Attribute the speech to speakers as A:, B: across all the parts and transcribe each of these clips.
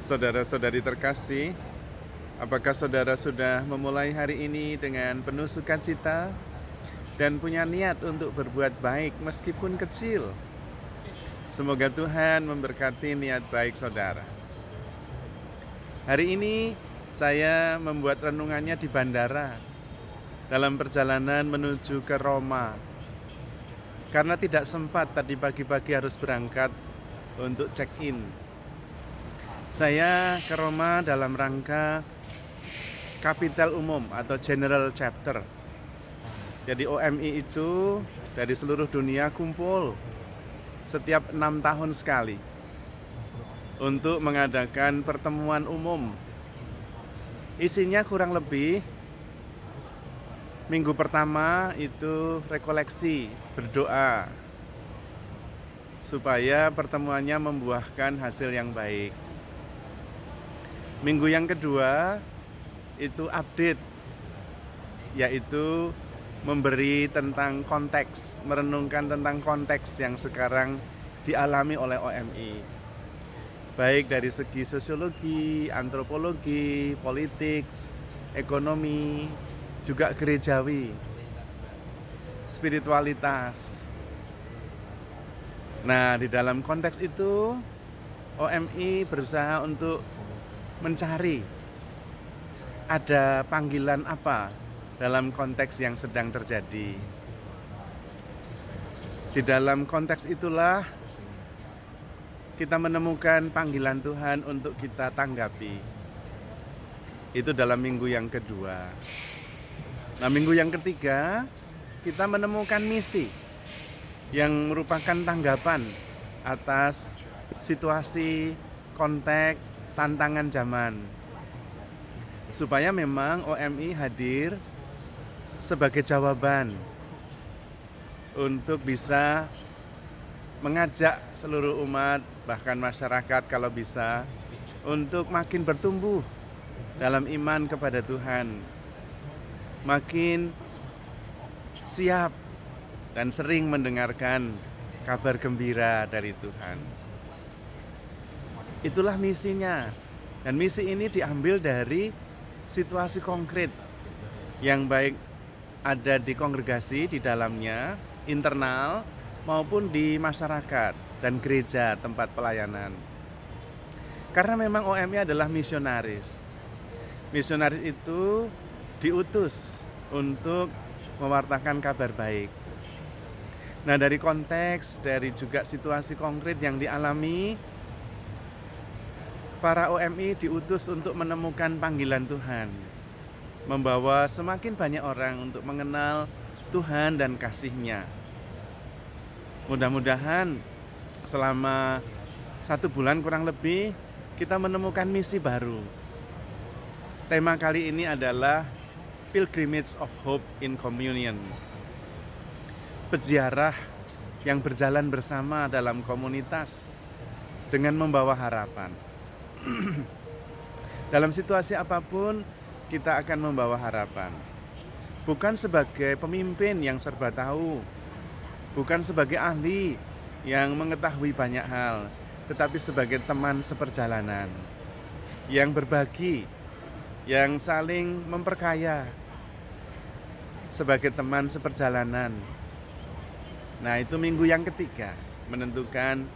A: Saudara-saudari terkasih, apakah saudara sudah memulai hari ini dengan penuh sukacita dan punya niat untuk berbuat baik meskipun kecil? Semoga Tuhan memberkati niat baik saudara. Hari ini saya membuat renungannya di bandara dalam perjalanan menuju ke Roma. Karena tidak sempat tadi pagi-pagi harus berangkat untuk check-in. Saya ke Roma dalam rangka Kapitel Umum atau General Chapter. Jadi OMI itu dari seluruh dunia kumpul setiap 6 tahun sekali untuk mengadakan pertemuan umum. Isinya kurang lebih minggu pertama itu rekoleksi, berdoa supaya pertemuannya membuahkan hasil yang baik. Minggu yang kedua itu update, yaitu memberi tentang konteks, merenungkan tentang konteks yang sekarang dialami oleh OMI. Baik dari segi sosiologi, antropologi, politik, ekonomi, juga gerejawi, spiritualitas. Nah, di dalam konteks itu OMI berusaha untuk mencari ada panggilan apa dalam konteks yang sedang terjadi. Di dalam konteks itulah kita menemukan panggilan Tuhan untuk kita tanggapi. Itu dalam minggu yang kedua. Nah, minggu yang ketiga kita menemukan misi yang merupakan tanggapan atas situasi, konteks, tantangan zaman, supaya memang OMI hadir sebagai jawaban untuk bisa mengajak seluruh umat, bahkan masyarakat kalau bisa, untuk makin bertumbuh dalam iman kepada Tuhan, makin siap dan sering mendengarkan kabar gembira dari Tuhan. Itulah misinya. Dan misi ini diambil dari situasi konkret yang baik ada di kongregasi di dalamnya, internal maupun di masyarakat dan gereja tempat pelayanan. Karena memang OMI adalah misionaris. Misionaris itu diutus untuk mewartakan kabar baik. Nah, dari konteks, dari juga situasi konkret yang dialami, para OMI diutus untuk menemukan panggilan Tuhan, membawa semakin banyak orang untuk mengenal Tuhan dan kasih-Nya. Mudah-mudahan selama 1 bulan kurang lebih kita menemukan misi baru. Tema kali ini adalah Pilgrimage of Hope in Communion. Peziarah yang berjalan bersama dalam komunitas dengan membawa harapan. Dalam situasi apapun kita akan membawa harapan. Bukan sebagai pemimpin yang serba tahu, bukan sebagai ahli yang mengetahui banyak hal, tetapi sebagai teman seperjalanan yang berbagi, yang saling memperkaya, sebagai teman seperjalanan. Nah, itu minggu yang ketiga menentukan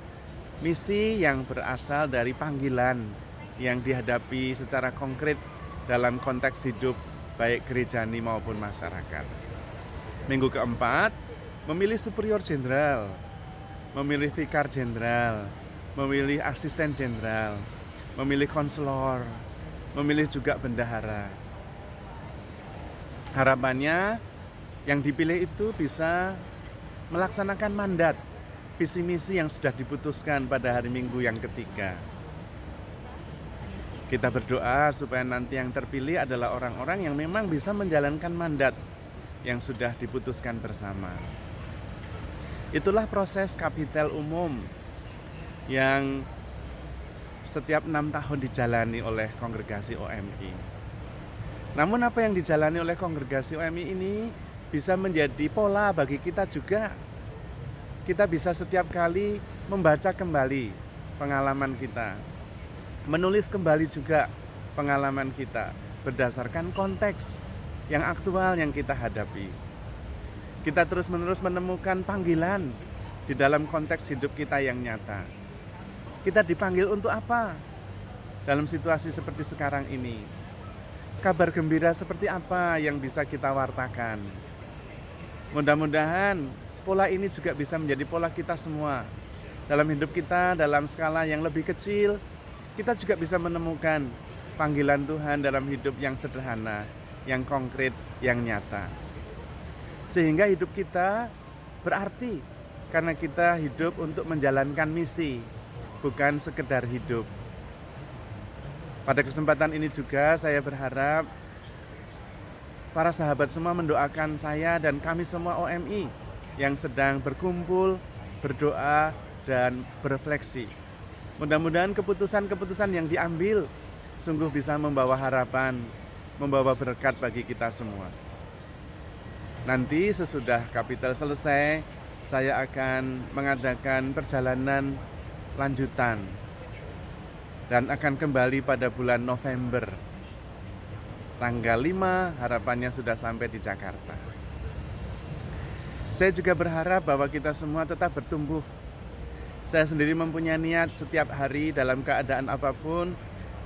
A: misi yang berasal dari panggilan yang dihadapi secara konkret dalam konteks hidup baik gerejani maupun masyarakat. Minggu keempat, memilih superior jenderal, memilih vikar jenderal, memilih asisten jenderal, memilih konselor, memilih juga bendahara. Harapannya yang dipilih itu bisa melaksanakan mandat visi misi yang sudah diputuskan pada hari Minggu yang ketiga. Kita berdoa supaya nanti yang terpilih adalah orang-orang yang memang bisa menjalankan mandat yang sudah diputuskan bersama. Itulah proses kapitel umum yang setiap 6 tahun dijalani oleh kongregasi OMI. Namun apa yang dijalani oleh kongregasi OMI ini bisa menjadi pola bagi kita juga. Kita bisa setiap kali membaca kembali pengalaman kita. menulis kembali juga pengalaman kita berdasarkan konteks yang aktual yang kita hadapi. Kita terus-menerus menemukan panggilan di dalam konteks hidup kita yang nyata. Kita dipanggil untuk apa dalam situasi seperti sekarang ini? Kabar gembira seperti apa yang bisa kita wartakan? Mudah-mudahan pola ini juga bisa menjadi pola kita semua. Dalam hidup kita, dalam skala yang lebih kecil, kita juga bisa menemukan panggilan Tuhan dalam hidup yang sederhana, yang konkret, yang nyata. Sehingga hidup kita berarti karena kita hidup untuk menjalankan misi, bukan sekedar hidup. Pada kesempatan ini juga saya berharap para sahabat semua mendoakan saya dan kami semua OMI yang sedang berkumpul, berdoa, dan berefleksi. Mudah-mudahan keputusan-keputusan yang diambil sungguh bisa membawa harapan, membawa berkat bagi kita semua. Nanti sesudah kapital selesai, saya akan mengadakan perjalanan lanjutan dan akan kembali pada bulan November. Tanggal 5 harapannya sudah sampai di Jakarta. Saya juga berharap bahwa kita semua tetap bertumbuh. Saya sendiri mempunyai niat setiap hari dalam keadaan apapun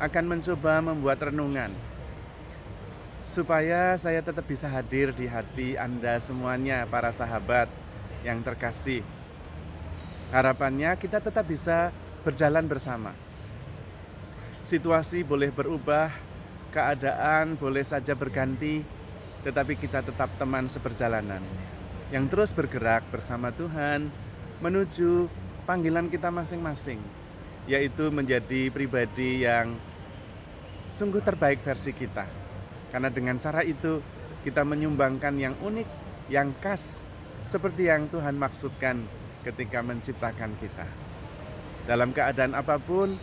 A: akan mencoba membuat renungan supaya saya tetap bisa hadir di hati Anda semuanya, para sahabat yang terkasih. Harapannya kita tetap bisa berjalan bersama. Situasi boleh berubah, keadaan boleh saja berganti, tetapi kita tetap teman seperjalanan yang terus bergerak bersama Tuhan menuju panggilan kita masing-masing, yaitu menjadi pribadi yang sungguh terbaik versi kita. Karena dengan cara itu kita menyumbangkan yang unik, yang khas, seperti yang Tuhan maksudkan ketika menciptakan kita. Dalam keadaan apapun,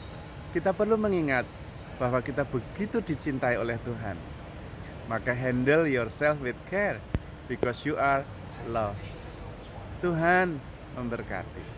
A: kita perlu mengingat bahwa kita begitu dicintai oleh Tuhan. Maka handle yourself with care, because you are loved. Tuhan memberkati.